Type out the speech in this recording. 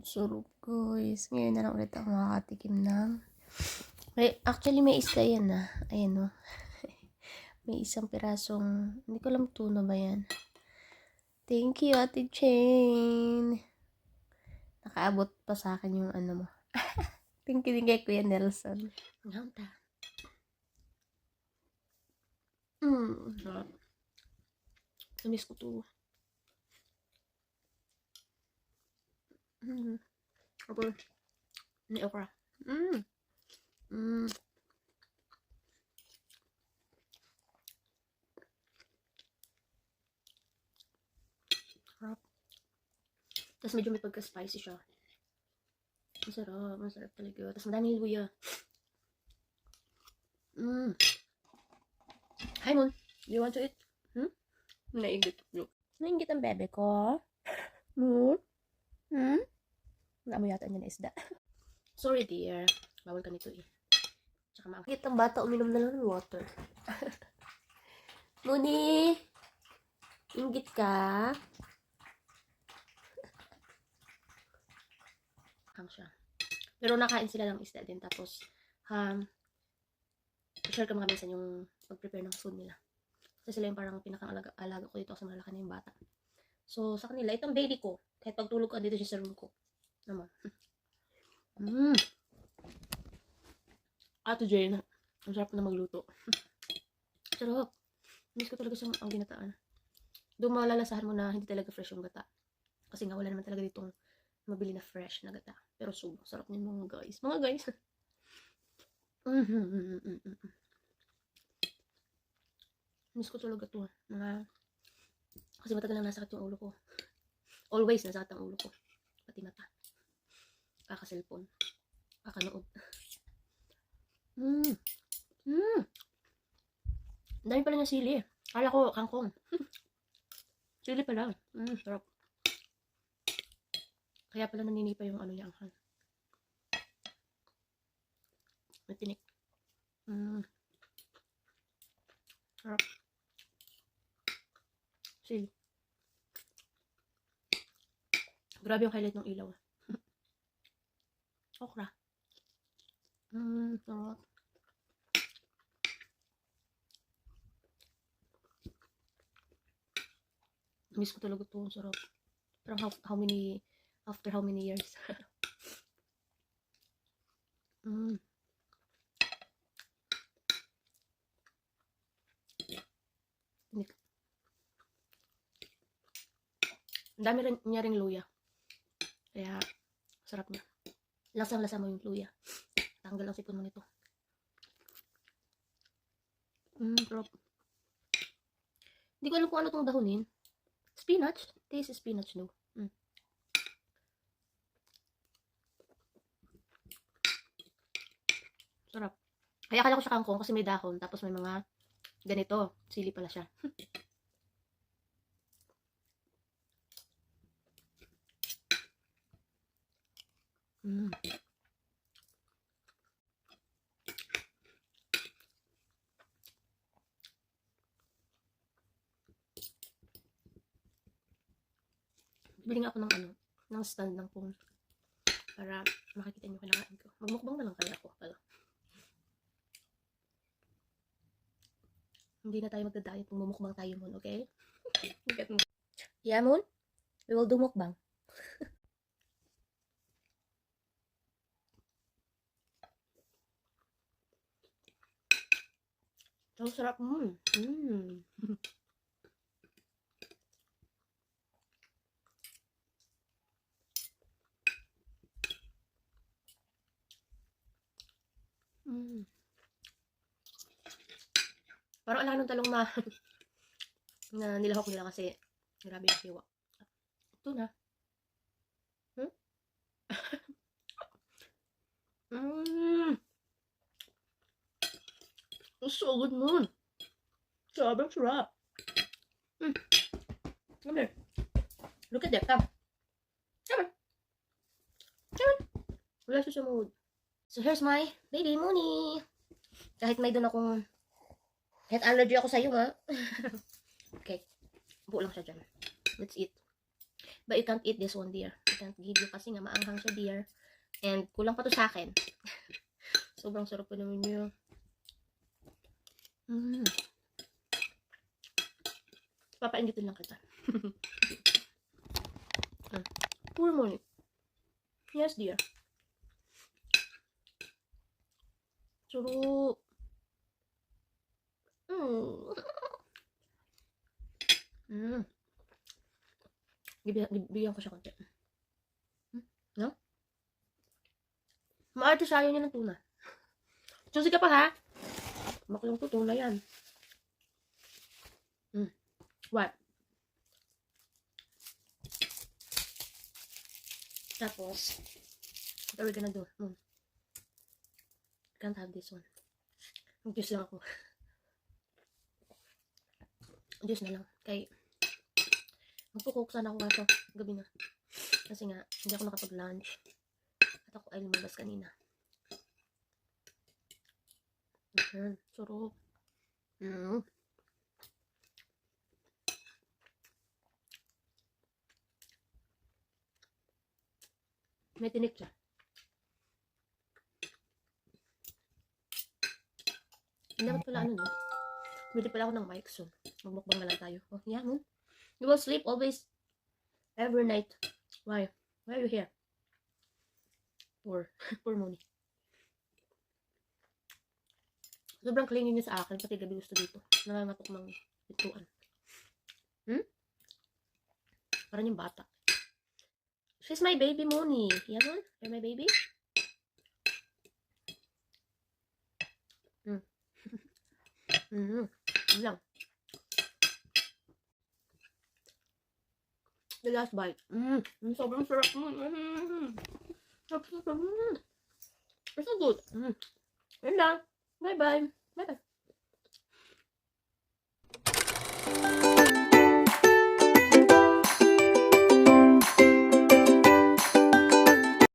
Sarap guys. Ngayon na lang ulit ako makakatikim ng... Actually, may isda yan ah. Ayan o. May isang pirasong... Hindi ko alam tuna ba yan. Thank you, Ate Jane. Nakaabot pa sa akin yung ano mo. Thank you din kay Kuya Nelson. Nanta. Namiss ko to. Apa? Ini okra. Sarap. Tapos medyo may pagka-spicy siya. Masarap talaga. Tapos madaming luya. Hi, Mon. Do you want to eat? Nainggit. Nainggit ang bebe ko. Mon? Wala mo yata niya na isda. Sorry, dear. Bawal ka nito eh. Tsaka maakit ang bata uminom na lang ng water. Muni! Inggit ka? Hang siya. Pero nakain sila ng isda din. Tapos, share ka mga minsan yung pag-prepare ng food nila. Kasi sila yung parang pinakang-alaga ko dito kasi malaki na yung bata. So, sa kanila, itong baby ko, kahit pagtulog ko, dito siya sa room ko. Naman. Ate Jane, ang sarap na magluto. Sarap. Miss ko talaga ang ginataan. Doon malalasahan mo na hindi talaga fresh yung gata. Kasi nga wala naman talaga ditong mabili na fresh na gata. Pero sobrang sarap niyan mga guys. Mga guys. Miss ko talaga to. Kasi matagal lang nasakit yung ulo ko. Always nasakit ang ulo ko. Pati mata. Kaka-cellphone. Kaka-nood. Dami pala ng sili. Kala ko kangkong. Sili pala. Sarap. Kaya pala naninipa yung ano niya ang hal. May tinik. Sarap. Sili. Grabe yung highlight ng ilaw. Okra. Sarap. Miss ko talaga ito. Sarap. Parang after how many years? Ang dami niya ring luya. Kaya, sarap niya. Lasang-lasa mo yung luya. Tanggal ang sipon mo nito. Sarap. Hindi ko alam kung ano itong dahonin. Spinach? Taste spinach, no? Sarap. Kaya akala ko siya kangkong kasi may dahon. Tapos may mga ganito. Sili pala siya. Bili nga ako ng ng stand ng phone. Para makikita niyo kinakain ko. Magmukbang na lang kaya ako pala. Hindi na tayo magda-diet kung mumukbang tayo mon, okay? Yeah, Moon? We will do mukbang. So sarap. Parang alam ng talong na na nilahok nila kasi grabe yung hiwa. Ito na. It's so good, Moon. Sobrang sarap. Come here. Look at that. Come. Come on. Come on. Wala siya sa mood. So here's my baby Mooney. Kahit may doon akong head allergy ako sa'yo, ha? Okay. Buo lang siya dyan. Let's eat. But you can't eat this one, dear. I can't give you kasi nga maanghang siya, dear. And kulang pa to sa akin. Sobrang sarap po naman niya. Papaingitin lang kita. Poor money. Yes, dear. Sarap. Bigyan ko siya konti. No? Maarte sayo niya ng tuna. Susi ka pa, ha? Makulong to, tuna yan. What? Tapos, what are we gonna do? Can't have this one. Mag-juice lang ako. Juice na lang. Kay, magpo-cook sana ako kaso gabi na. Kasi nga, hindi ako nakapag-lunch. At ako ay lumabas kanina. Sarap. May tinik siya. Dapat pala ano, no? Bili pala ako ng mic, so magbukbang na lang tayo. Oh, yeah, you will sleep always, every night. Why? Why are you here? Poor Moni. Sobrang clingy niya sa akin, pati gabi gusto dito. Nangangatok ng bituan. Parang yung bata. She's my baby, Moni. Yan, Mon? You're my baby? Lang. The last bite. Sobrang sarap. It's so good. Yun lang. Bye-bye. Bye-bye.